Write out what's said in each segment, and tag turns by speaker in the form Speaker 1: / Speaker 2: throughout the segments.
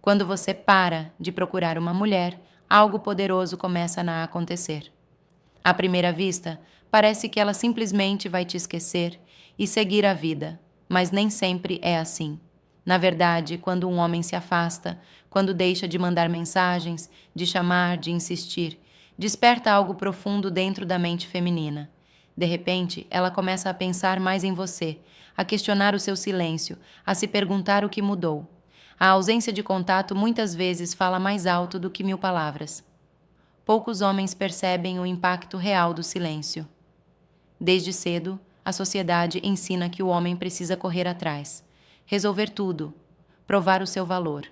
Speaker 1: Quando você para de procurar uma mulher, algo poderoso começa a acontecer. À primeira vista, parece que ela simplesmente vai te esquecer e seguir a vida, mas nem sempre é assim. Na verdade, quando um homem se afasta, quando deixa de mandar mensagens, de chamar, de insistir, desperta algo profundo dentro da mente feminina. De repente, ela começa a pensar mais em você, a questionar o seu silêncio, a se perguntar o que mudou. A ausência de contato muitas vezes fala mais alto do que 1000 palavras. Poucos homens percebem o impacto real do silêncio. Desde cedo, a sociedade ensina que o homem precisa correr atrás, resolver tudo, provar o seu valor.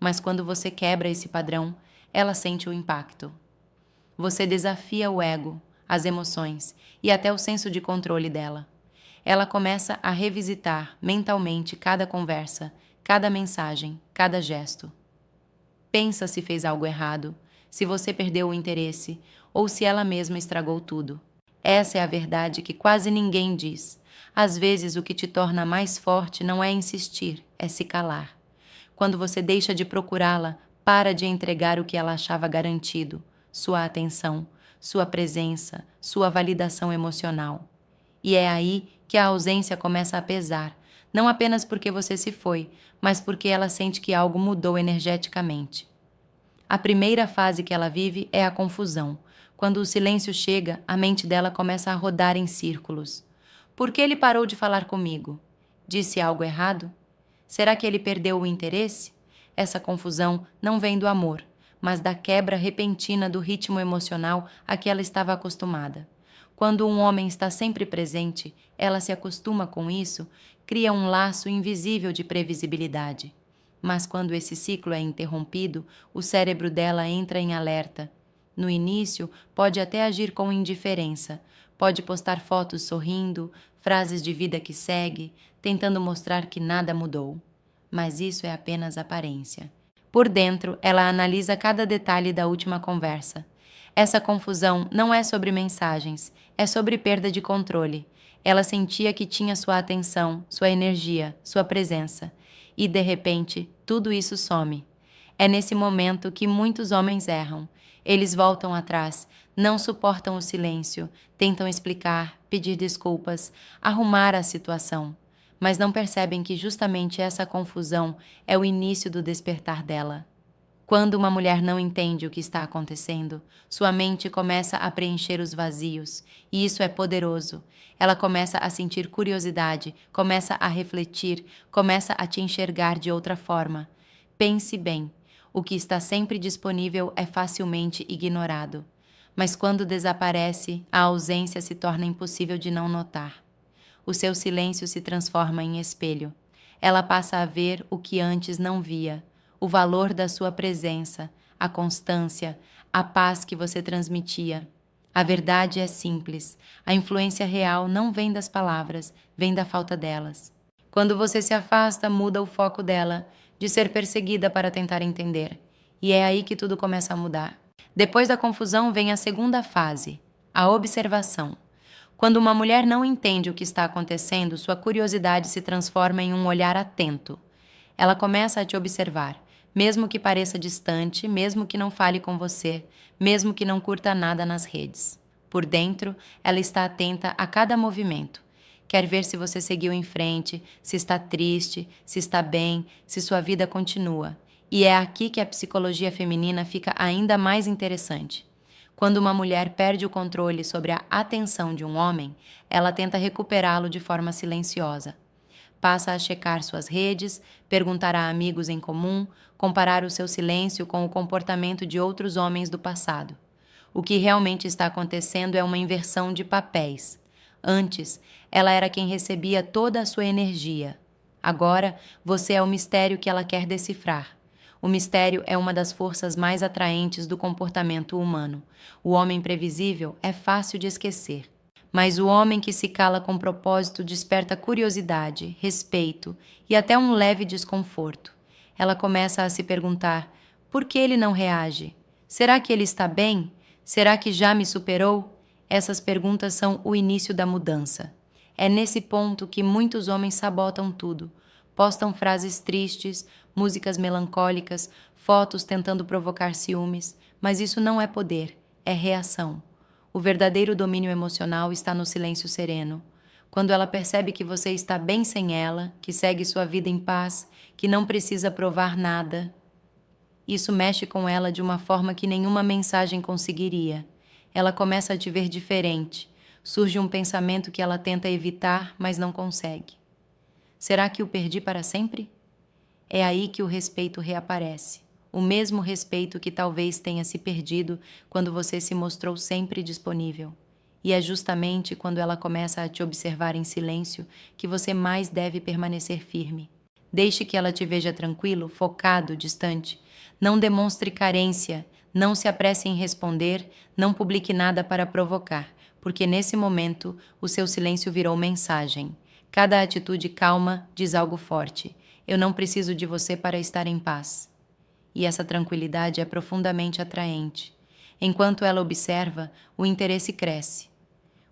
Speaker 1: Mas quando você quebra esse padrão, ela sente o impacto. Você desafia o ego, as emoções e até o senso de controle dela. Ela começa a revisitar mentalmente cada conversa, cada mensagem, cada gesto. Pensa se fez algo errado, se você perdeu o interesse ou se ela mesma estragou tudo. Essa é a verdade que quase ninguém diz. Às vezes o que te torna mais forte não é insistir, é se calar. Quando você deixa de procurá-la, para de entregar o que ela achava garantido, sua atenção, sua presença, sua validação emocional. E é aí que a ausência começa a pesar, não apenas porque você se foi, mas porque ela sente que algo mudou energeticamente. A primeira fase que ela vive é a confusão. Quando o silêncio chega, a mente dela começa a rodar em círculos. Por que ele parou de falar comigo? Disse algo errado? Será que ele perdeu o interesse? Essa confusão não vem do amor, mas da quebra repentina do ritmo emocional a que ela estava acostumada. Quando um homem está sempre presente, ela se acostuma com isso, cria um laço invisível de previsibilidade. Mas quando esse ciclo é interrompido, o cérebro dela entra em alerta. No início, pode até agir com indiferença, pode postar fotos sorrindo, frases de vida que segue, tentando mostrar que nada mudou. Mas isso é apenas aparência. Por dentro, ela analisa cada detalhe da última conversa. Essa confusão não é sobre mensagens, é sobre perda de controle. Ela sentia que tinha sua atenção, sua energia, sua presença. E, de repente, tudo isso some. É nesse momento que muitos homens erram. Eles voltam atrás, não suportam o silêncio, tentam explicar, pedir desculpas, arrumar a situação. Mas não percebem que justamente essa confusão é o início do despertar dela. Quando uma mulher não entende o que está acontecendo, sua mente começa a preencher os vazios, e isso é poderoso. Ela começa a sentir curiosidade, começa a refletir, começa a te enxergar de outra forma. Pense bem, o que está sempre disponível é facilmente ignorado. Mas quando desaparece, a ausência se torna impossível de não notar. O seu silêncio se transforma em espelho. Ela passa a ver o que antes não via. O valor da sua presença, a constância, a paz que você transmitia. A verdade é simples. A influência real não vem das palavras, vem da falta delas. Quando você se afasta, muda o foco dela, de ser perseguida para tentar entender. E é aí que tudo começa a mudar. Depois da confusão vem a segunda fase, a observação. Quando uma mulher não entende o que está acontecendo, sua curiosidade se transforma em um olhar atento. Ela começa a te observar. Mesmo que pareça distante, mesmo que não fale com você, mesmo que não curta nada nas redes. Por dentro, ela está atenta a cada movimento. Quer ver se você seguiu em frente, se está triste, se está bem, se sua vida continua. E é aqui que a psicologia feminina fica ainda mais interessante. Quando uma mulher perde o controle sobre a atenção de um homem, ela tenta recuperá-lo de forma silenciosa. Passa a checar suas redes, perguntar a amigos em comum, comparar o seu silêncio com o comportamento de outros homens do passado. O que realmente está acontecendo é uma inversão de papéis. Antes, ela era quem recebia toda a sua energia. Agora, você é o mistério que ela quer decifrar. O mistério é uma das forças mais atraentes do comportamento humano. O homem previsível é fácil de esquecer. Mas o homem que se cala com propósito desperta curiosidade, respeito e até um leve desconforto. Ela começa a se perguntar: por que ele não reage? Será que ele está bem? Será que já me superou? Essas perguntas são o início da mudança. É nesse ponto que muitos homens sabotam tudo, Postam frases tristes, músicas melancólicas, fotos tentando provocar ciúmes, mas isso não é poder, é reação. O verdadeiro domínio emocional está no silêncio sereno. Quando ela percebe que você está bem sem ela, que segue sua vida em paz, que não precisa provar nada, isso mexe com ela de uma forma que nenhuma mensagem conseguiria. Ela começa a te ver diferente. Surge um pensamento que ela tenta evitar, mas não consegue. Será que o perdi para sempre? É aí que o respeito reaparece. O mesmo respeito que talvez tenha se perdido quando você se mostrou sempre disponível. E é justamente quando ela começa a te observar em silêncio que você mais deve permanecer firme. Deixe que ela te veja tranquilo, focado, distante. Não demonstre carência, não se apresse em responder, não publique nada para provocar, porque nesse momento o seu silêncio virou mensagem. Cada atitude calma diz algo forte. Eu não preciso de você para estar em paz. E essa tranquilidade é profundamente atraente. Enquanto ela observa, o interesse cresce.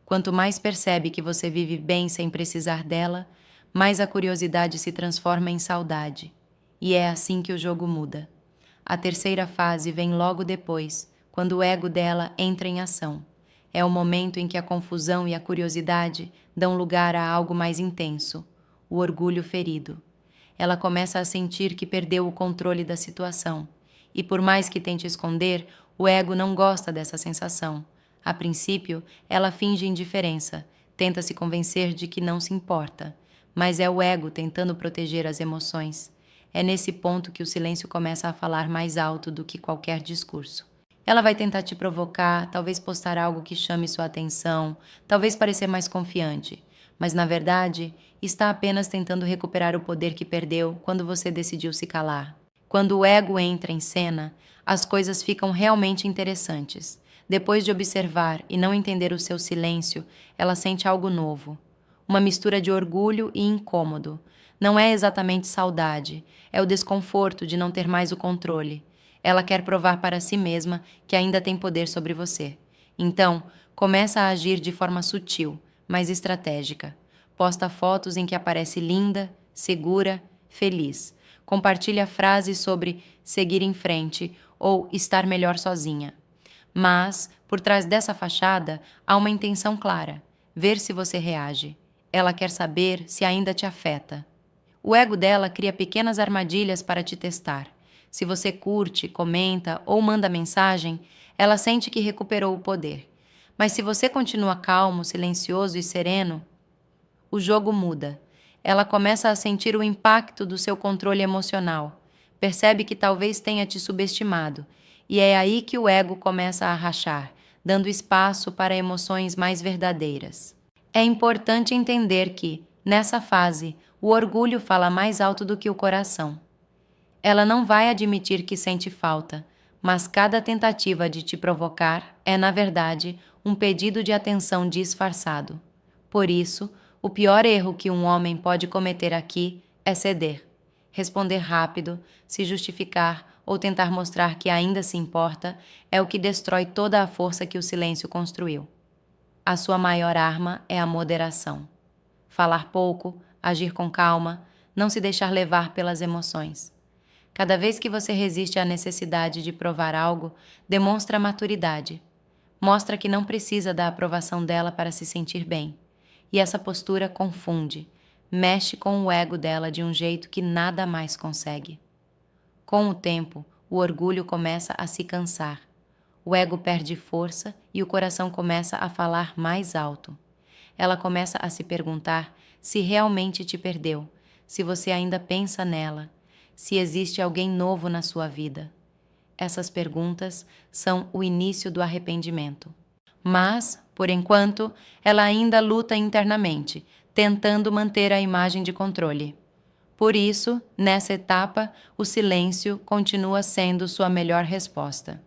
Speaker 1: Quanto mais percebe que você vive bem sem precisar dela, mais a curiosidade se transforma em saudade. E é assim que o jogo muda. A terceira fase vem logo depois, quando o ego dela entra em ação. É o momento em que a confusão e a curiosidade dão lugar a algo mais intenso, o orgulho ferido. Ela começa a sentir que perdeu o controle da situação. E por mais que tente esconder, o ego não gosta dessa sensação. A princípio, ela finge indiferença, tenta se convencer de que não se importa. Mas é o ego tentando proteger as emoções. É nesse ponto que o silêncio começa a falar mais alto do que qualquer discurso. Ela vai tentar te provocar, talvez postar algo que chame sua atenção, talvez parecer mais confiante. Mas, na verdade, está apenas tentando recuperar o poder que perdeu quando você decidiu se calar. Quando o ego entra em cena, as coisas ficam realmente interessantes. Depois de observar e não entender o seu silêncio, ela sente algo novo. Uma mistura de orgulho e incômodo. Não é exatamente saudade, é o desconforto de não ter mais o controle. Ela quer provar para si mesma que ainda tem poder sobre você. Então, começa a agir de forma sutil, mas estratégica. Posta fotos em que aparece linda, segura, feliz. Compartilha frases sobre seguir em frente ou estar melhor sozinha. Mas, por trás dessa fachada, há uma intenção clara: ver se você reage. Ela quer saber se ainda te afeta. O ego dela cria pequenas armadilhas para te testar. Se você curte, comenta ou manda mensagem, ela sente que recuperou o poder. Mas se você continua calmo, silencioso e sereno, o jogo muda. Ela começa a sentir o impacto do seu controle emocional. Percebe que talvez tenha te subestimado. E é aí que o ego começa a rachar, dando espaço para emoções mais verdadeiras. É importante entender que, nessa fase, o orgulho fala mais alto do que o coração. Ela não vai admitir que sente falta, mas cada tentativa de te provocar é, na verdade, um pedido de atenção disfarçado. Por isso, o pior erro que um homem pode cometer aqui é ceder, responder rápido, se justificar ou tentar mostrar que ainda se importa é o que destrói toda a força que o silêncio construiu. A sua maior arma é a moderação. Falar pouco, agir com calma, não se deixar levar pelas emoções. Cada vez que você resiste à necessidade de provar algo, demonstra maturidade. Mostra que não precisa da aprovação dela para se sentir bem. E essa postura confunde, mexe com o ego dela de um jeito que nada mais consegue. Com o tempo, o orgulho começa a se cansar. O ego perde força e o coração começa a falar mais alto. Ela começa a se perguntar se realmente te perdeu, se você ainda pensa nela, se existe alguém novo na sua vida. Essas perguntas são o início do arrependimento. Mas, por enquanto, ela ainda luta internamente, tentando manter a imagem de controle. Por isso, nessa etapa, o silêncio continua sendo sua melhor resposta.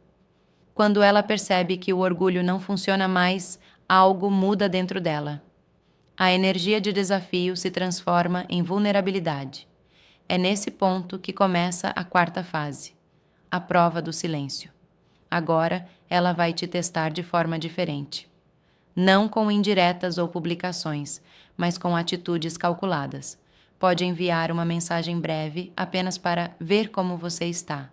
Speaker 1: Quando ela percebe que o orgulho não funciona mais, algo muda dentro dela. A energia de desafio se transforma em vulnerabilidade. É nesse ponto que começa a quarta fase, a prova do silêncio. Agora, ela vai te testar de forma diferente. Não com indiretas ou publicações, mas com atitudes calculadas. Pode enviar uma mensagem breve apenas para ver como você está.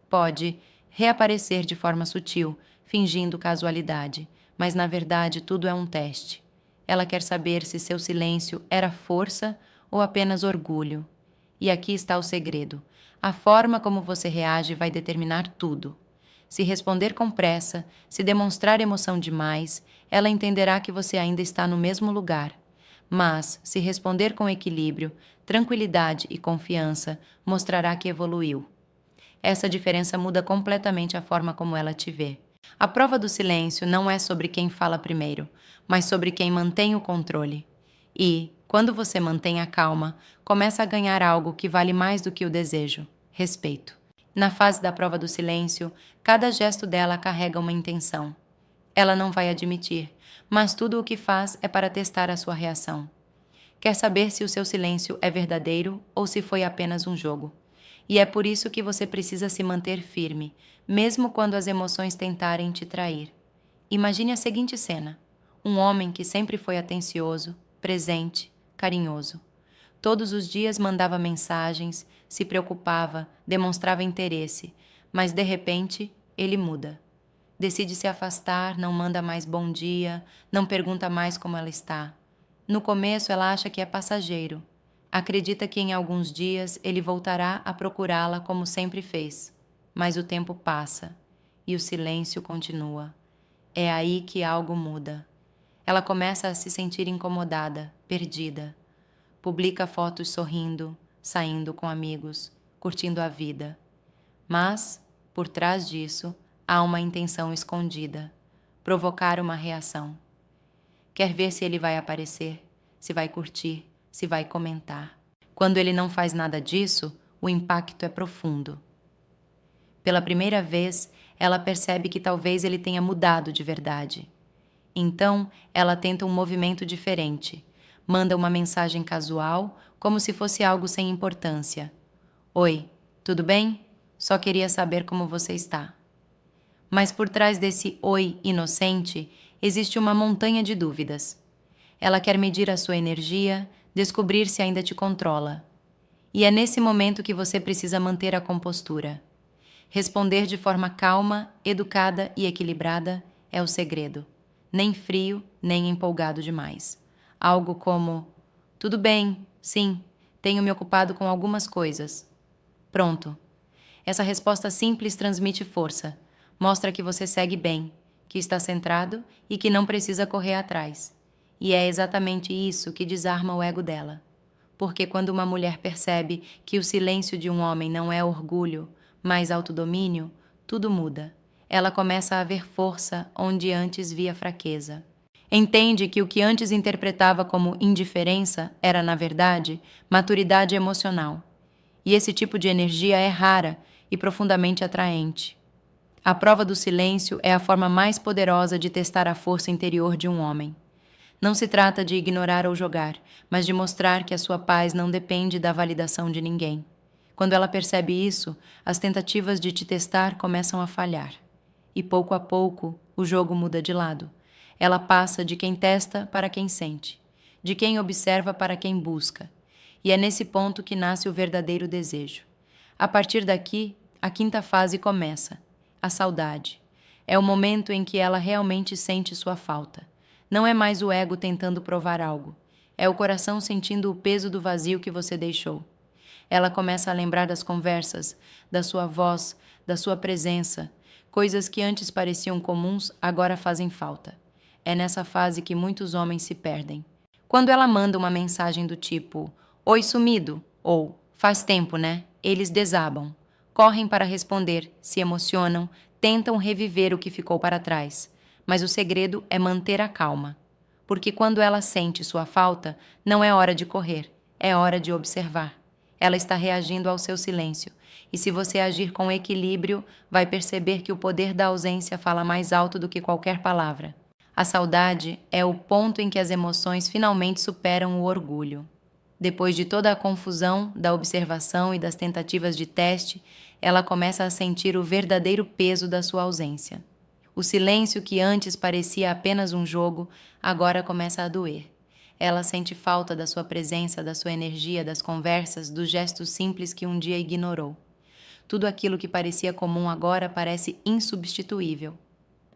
Speaker 1: Pode reaparecer de forma sutil, fingindo casualidade, mas na verdade tudo é um teste. Ela quer saber se seu silêncio era força ou apenas orgulho. E aqui está o segredo. A forma como você reage vai determinar tudo. Se responder com pressa, se demonstrar emoção demais, ela entenderá que você ainda está no mesmo lugar. Mas, se responder com equilíbrio, tranquilidade e confiança, mostrará que evoluiu. Essa diferença muda completamente a forma como ela te vê. A prova do silêncio não é sobre quem fala primeiro, mas sobre quem mantém o controle. E, quando você mantém a calma, começa a ganhar algo que vale mais do que o desejo: respeito. Na fase da prova do silêncio, cada gesto dela carrega uma intenção. Ela não vai admitir, mas tudo o que faz é para testar a sua reação. Quer saber se o seu silêncio é verdadeiro ou se foi apenas um jogo. E é por isso que você precisa se manter firme, mesmo quando as emoções tentarem te trair. Imagine a seguinte cena: um homem que sempre foi atencioso, presente, carinhoso. Todos os dias mandava mensagens, se preocupava, demonstrava interesse, mas de repente ele muda. Decide se afastar, não manda mais bom dia, não pergunta mais como ela está. No começo ela acha que é passageiro. Acredita que em alguns dias ele voltará a procurá-la como sempre fez. Mas o tempo passa e o silêncio continua. É aí que algo muda. Ela começa a se sentir incomodada, perdida. Publica fotos sorrindo, saindo com amigos, curtindo a vida. Mas, por trás disso, há uma intenção escondida: provocar uma reação. Quer ver se ele vai aparecer, se vai curtir, se vai comentar. Quando ele não faz nada disso, o impacto é profundo. Pela primeira vez, ela percebe que talvez ele tenha mudado de verdade. Então, ela tenta um movimento diferente. Manda uma mensagem casual, como se fosse algo sem importância. Oi, tudo bem? Só queria saber como você está. Mas por trás desse oi inocente, existe uma montanha de dúvidas. Ela quer medir a sua energia, descobrir se ainda te controla. E é nesse momento que você precisa manter a compostura. Responder de forma calma, educada e equilibrada é o segredo. Nem frio, nem empolgado demais. Algo como: tudo bem, sim, tenho me ocupado com algumas coisas. Pronto. Essa resposta simples transmite força. Mostra que você segue bem, que está centrado e que não precisa correr atrás. E é exatamente isso que desarma o ego dela. Porque quando uma mulher percebe que o silêncio de um homem não é orgulho, mas autodomínio, tudo muda. Ela começa a ver força onde antes via fraqueza. Entende que o que antes interpretava como indiferença era, na verdade, maturidade emocional. E esse tipo de energia é rara e profundamente atraente. A prova do silêncio é a forma mais poderosa de testar a força interior de um homem. Não se trata de ignorar ou jogar, mas de mostrar que a sua paz não depende da validação de ninguém. Quando ela percebe isso, as tentativas de te testar começam a falhar. E pouco a pouco, o jogo muda de lado. Ela passa de quem testa para quem sente, de quem observa para quem busca. E é nesse ponto que nasce o verdadeiro desejo. A partir daqui, a quinta fase começa: a saudade. É o momento em que ela realmente sente sua falta. Não é mais o ego tentando provar algo. É o coração sentindo o peso do vazio que você deixou. Ela começa a lembrar das conversas, da sua voz, da sua presença. Coisas que antes pareciam comuns, agora fazem falta. É nessa fase que muitos homens se perdem. Quando ela manda uma mensagem do tipo: oi, sumido, ou faz tempo, né? Eles desabam. Correm para responder, se emocionam, tentam reviver o que ficou para trás. Mas o segredo é manter a calma. Porque quando ela sente sua falta, não é hora de correr, é hora de observar. Ela está reagindo ao seu silêncio. E se você agir com equilíbrio, vai perceber que o poder da ausência fala mais alto do que qualquer palavra. A saudade é o ponto em que as emoções finalmente superam o orgulho. Depois de toda a confusão, da observação e das tentativas de teste, ela começa a sentir o verdadeiro peso da sua ausência. O silêncio que antes parecia apenas um jogo, agora começa a doer. Ela sente falta da sua presença, da sua energia, das conversas, dos gestos simples que um dia ignorou. Tudo aquilo que parecia comum agora parece insubstituível.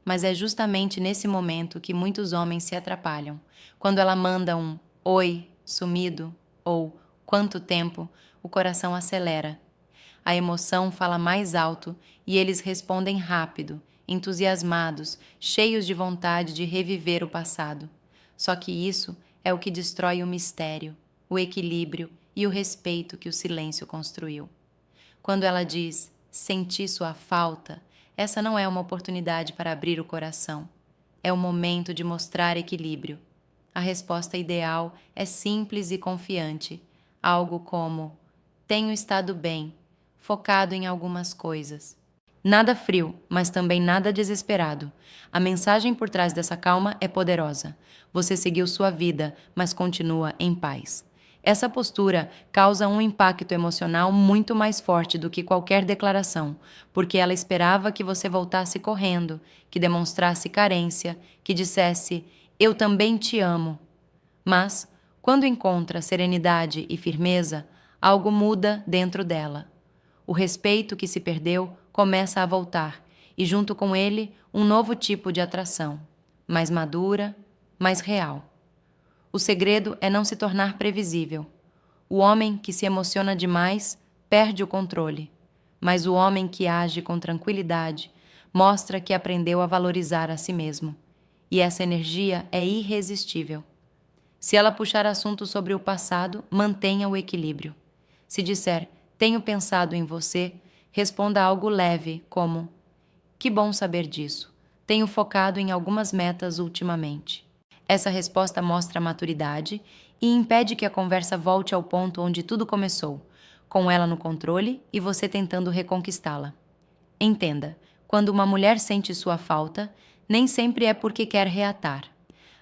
Speaker 1: Mas é justamente nesse momento que muitos homens se atrapalham. Quando ela manda um "oi, sumido" ou "quanto tempo", o coração acelera. A emoção fala mais alto e eles respondem rápido, entusiasmados, cheios de vontade de reviver o passado. Só que isso é o que destrói o mistério, o equilíbrio e o respeito que o silêncio construiu. Quando ela diz "senti sua falta", essa não é uma oportunidade para abrir o coração. É o momento de mostrar equilíbrio. A resposta ideal é simples e confiante, algo como "tenho estado bem", focado em algumas coisas. Nada frio, mas também nada desesperado. A mensagem por trás dessa calma é poderosa. Você seguiu sua vida, mas continua em paz. Essa postura causa um impacto emocional muito mais forte do que qualquer declaração, porque ela esperava que você voltasse correndo, que demonstrasse carência, que dissesse "eu também te amo". Mas, quando encontra serenidade e firmeza, algo muda dentro dela. O respeito que se perdeu começa a voltar, e junto com ele, um novo tipo de atração, mais madura, mais real. O segredo é não se tornar previsível. O homem que se emociona demais perde o controle, mas o homem que age com tranquilidade mostra que aprendeu a valorizar a si mesmo. E essa energia é irresistível. Se ela puxar assunto sobre o passado, mantenha o equilíbrio. Se disser "tenho pensado em você", responda algo leve, como "que bom saber disso. Tenho focado em algumas metas ultimamente". Essa resposta mostra maturidade e impede que a conversa volte ao ponto onde tudo começou, com ela no controle e você tentando reconquistá-la. Entenda, quando uma mulher sente sua falta, nem sempre é porque quer reatar.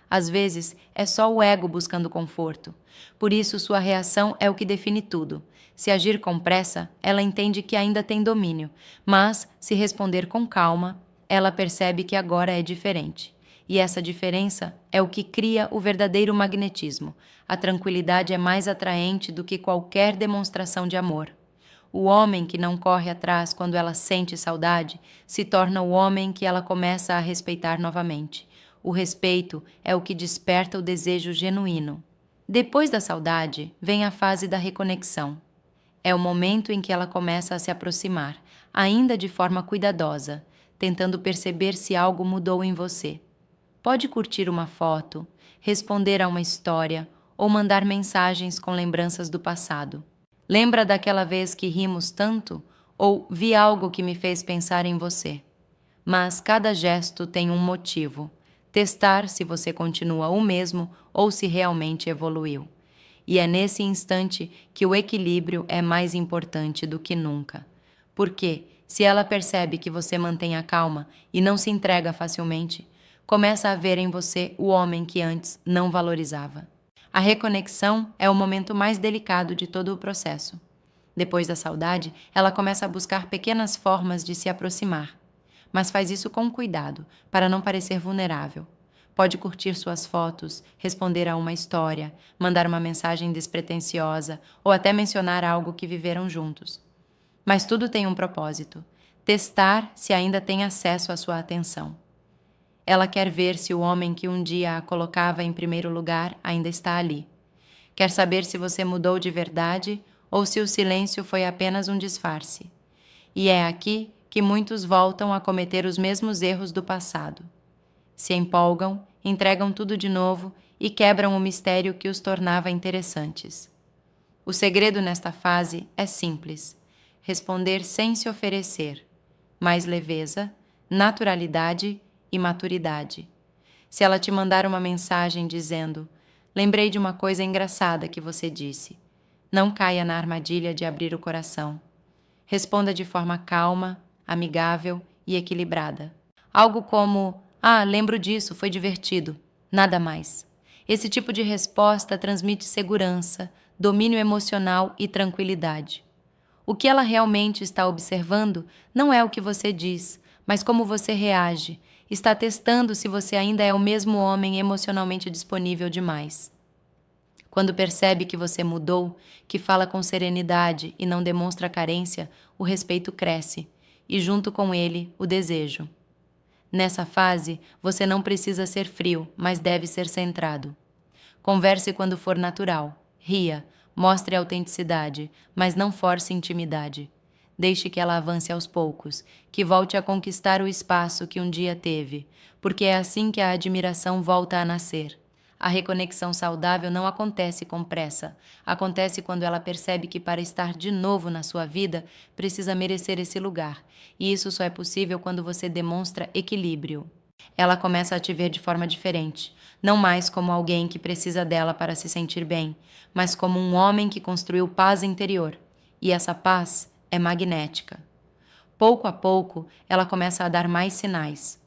Speaker 1: Às vezes, é só o ego buscando conforto. Por isso, sua reação é o que define tudo. Se agir com pressa, ela entende que ainda tem domínio, mas, se responder com calma, ela percebe que agora é diferente. E essa diferença é o que cria o verdadeiro magnetismo. A tranquilidade é mais atraente do que qualquer demonstração de amor. O homem que não corre atrás quando ela sente saudade se torna o homem que ela começa a respeitar novamente. O respeito é o que desperta o desejo genuíno. Depois da saudade, vem a fase da reconexão. É o momento em que ela começa a se aproximar, ainda de forma cuidadosa, tentando perceber se algo mudou em você. Pode curtir uma foto, responder a uma história ou mandar mensagens com lembranças do passado. Lembra daquela vez que rimos tanto? Ou vi algo que me fez pensar em você? Mas cada gesto tem um motivo. Testar se você continua o mesmo ou se realmente evoluiu. E é nesse instante que o equilíbrio é mais importante do que nunca. Porque, se ela percebe que você mantém a calma e não se entrega facilmente, começa a ver em você o homem que antes não valorizava. A reconexão é o momento mais delicado de todo o processo. Depois da saudade, ela começa a buscar pequenas formas de se aproximar, mas faz isso com cuidado, para não parecer vulnerável. Pode curtir suas fotos, responder a uma história, mandar uma mensagem despretensiosa ou até mencionar algo que viveram juntos. Mas tudo tem um propósito: testar se ainda tem acesso à sua atenção. Ela quer ver se o homem que um dia a colocava em primeiro lugar ainda está ali. Quer saber se você mudou de verdade ou se o silêncio foi apenas um disfarce. E é aqui que muitos voltam a cometer os mesmos erros do passado. Se empolgam, entregam tudo de novo e quebram o mistério que os tornava interessantes. O segredo nesta fase é simples: responder sem se oferecer, mais leveza, naturalidade e maturidade. Se ela te mandar uma mensagem dizendo "lembrei de uma coisa engraçada que você disse", não caia na armadilha de abrir o coração. Responda de forma calma, amigável e equilibrada. Algo como lembro disso, foi divertido", nada mais. Esse tipo de resposta transmite segurança, domínio emocional e tranquilidade. O que ela realmente está observando não é o que você diz, mas como você reage. Está testando se você ainda é o mesmo homem emocionalmente disponível demais. Quando percebe que você mudou, que fala com serenidade e não demonstra carência, o respeito cresce, e junto com ele, o desejo. Nessa fase, você não precisa ser frio, mas deve ser centrado. Converse quando for natural, ria, mostre autenticidade, mas não force intimidade. Deixe que ela avance aos poucos, que volte a conquistar o espaço que um dia teve, porque é assim que a admiração volta a nascer. A reconexão saudável não acontece com pressa. Acontece quando ela percebe que para estar de novo na sua vida, precisa merecer esse lugar. E isso só é possível quando você demonstra equilíbrio. Ela começa a te ver de forma diferente, não mais como alguém que precisa dela para se sentir bem, mas como um homem que construiu paz interior. E essa paz é magnética. Pouco a pouco, ela começa a dar mais sinais.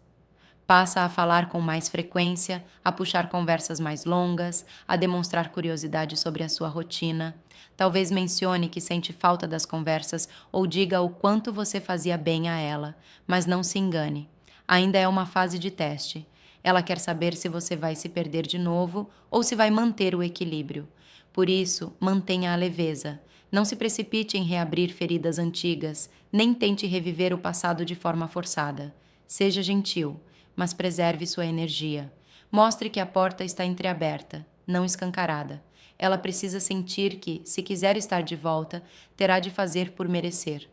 Speaker 1: Passa a falar com mais frequência, a puxar conversas mais longas, a demonstrar curiosidade sobre a sua rotina. Talvez mencione que sente falta das conversas ou diga o quanto você fazia bem a ela, mas não se engane. Ainda é uma fase de teste. Ela quer saber se você vai se perder de novo ou se vai manter o equilíbrio. Por isso, mantenha a leveza. Não se precipite em reabrir feridas antigas, nem tente reviver o passado de forma forçada. Seja gentil, mas preserve sua energia. Mostre que a porta está entreaberta, não escancarada. Ela precisa sentir que, se quiser estar de volta, terá de fazer por merecer.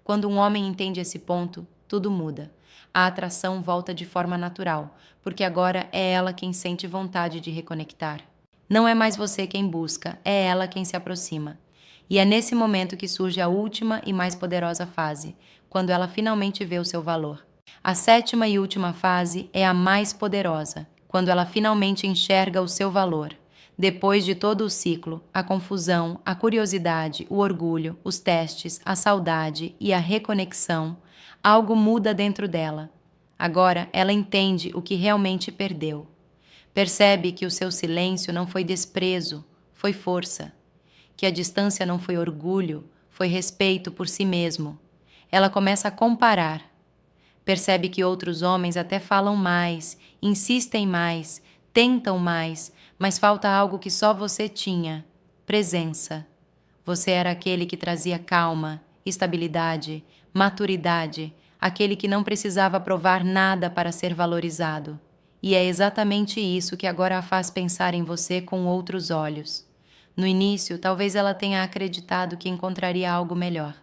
Speaker 1: Quando um homem entende esse ponto, tudo muda. A atração volta de forma natural, porque agora é ela quem sente vontade de reconectar. Não é mais você quem busca, é ela quem se aproxima. E é nesse momento que surge a última e mais poderosa fase, quando ela finalmente vê o seu valor. A sétima e última fase é a mais poderosa, quando ela finalmente enxerga o seu valor. Depois de todo o ciclo, a confusão, a curiosidade, o orgulho, os testes, a saudade e a reconexão, algo muda dentro dela. Agora ela entende o que realmente perdeu. Percebe que o seu silêncio não foi desprezo, foi força. Que a distância não foi orgulho, foi respeito por si mesmo. Ela começa a comparar. Percebe que outros homens até falam mais, insistem mais, tentam mais, mas falta algo que só você tinha: presença. Você era aquele que trazia calma, estabilidade, maturidade, aquele que não precisava provar nada para ser valorizado. E é exatamente isso que agora a faz pensar em você com outros olhos. No início, talvez ela tenha acreditado que encontraria algo melhor.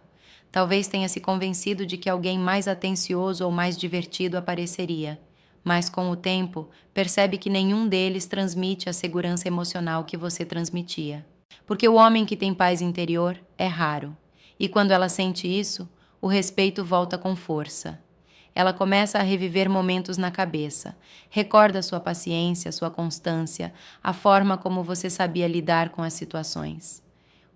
Speaker 1: Talvez tenha se convencido de que alguém mais atencioso ou mais divertido apareceria, mas com o tempo percebe que nenhum deles transmite a segurança emocional que você transmitia. Porque o homem que tem paz interior é raro, e quando ela sente isso, o respeito volta com força. Ela começa a reviver momentos na cabeça, recorda sua paciência, sua constância, a forma como você sabia lidar com as situações.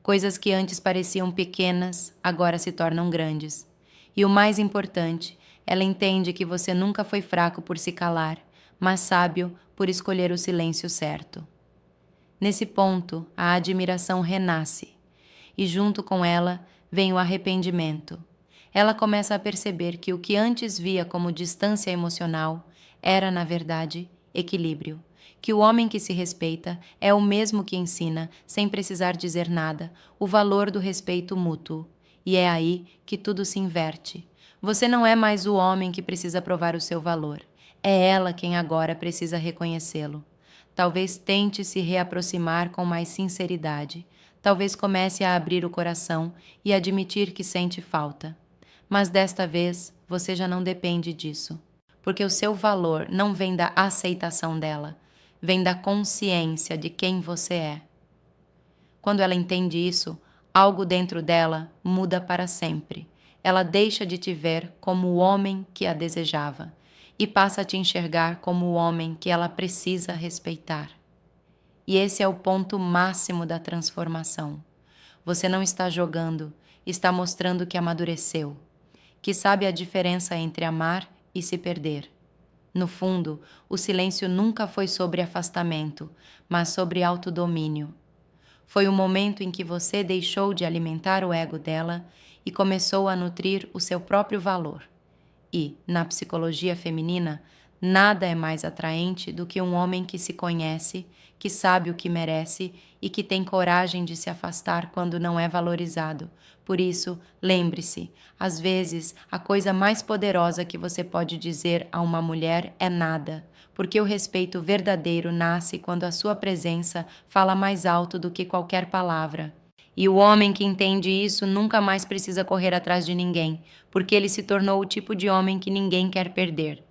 Speaker 1: Coisas que antes pareciam pequenas, agora se tornam grandes. E o mais importante, ela entende que você nunca foi fraco por se calar, mas sábio por escolher o silêncio certo. Nesse ponto, a admiração renasce, e junto com ela vem o arrependimento. Ela começa a perceber que o que antes via como distância emocional era, na verdade, equilíbrio. Que o homem que se respeita é o mesmo que ensina, sem precisar dizer nada, o valor do respeito mútuo. E é aí que tudo se inverte. Você não é mais o homem que precisa provar o seu valor. É ela quem agora precisa reconhecê-lo. Talvez tente se reaproximar com mais sinceridade. Talvez comece a abrir o coração e admitir que sente falta. Mas desta vez, você já não depende disso. Porque o seu valor não vem da aceitação dela, vem da consciência de quem você é. Quando ela entende isso, algo dentro dela muda para sempre. Ela deixa de te ver como o homem que a desejava e passa a te enxergar como o homem que ela precisa respeitar. E esse é o ponto máximo da transformação. Você não está jogando, está mostrando que amadureceu, que sabe a diferença entre amar e se perder. No fundo, o silêncio nunca foi sobre afastamento, mas sobre autodomínio. Foi o momento em que você deixou de alimentar o ego dela e começou a nutrir o seu próprio valor. E, na psicologia feminina, Nada é mais atraente do que um homem que se conhece, que sabe o que merece e que tem coragem de se afastar quando não é valorizado. Por isso, lembre-se, às vezes a coisa mais poderosa que você pode dizer a uma mulher é nada, porque o respeito verdadeiro nasce quando a sua presença fala mais alto do que qualquer palavra. E o homem que entende isso nunca mais precisa correr atrás de ninguém, porque ele se tornou o tipo de homem que ninguém quer perder.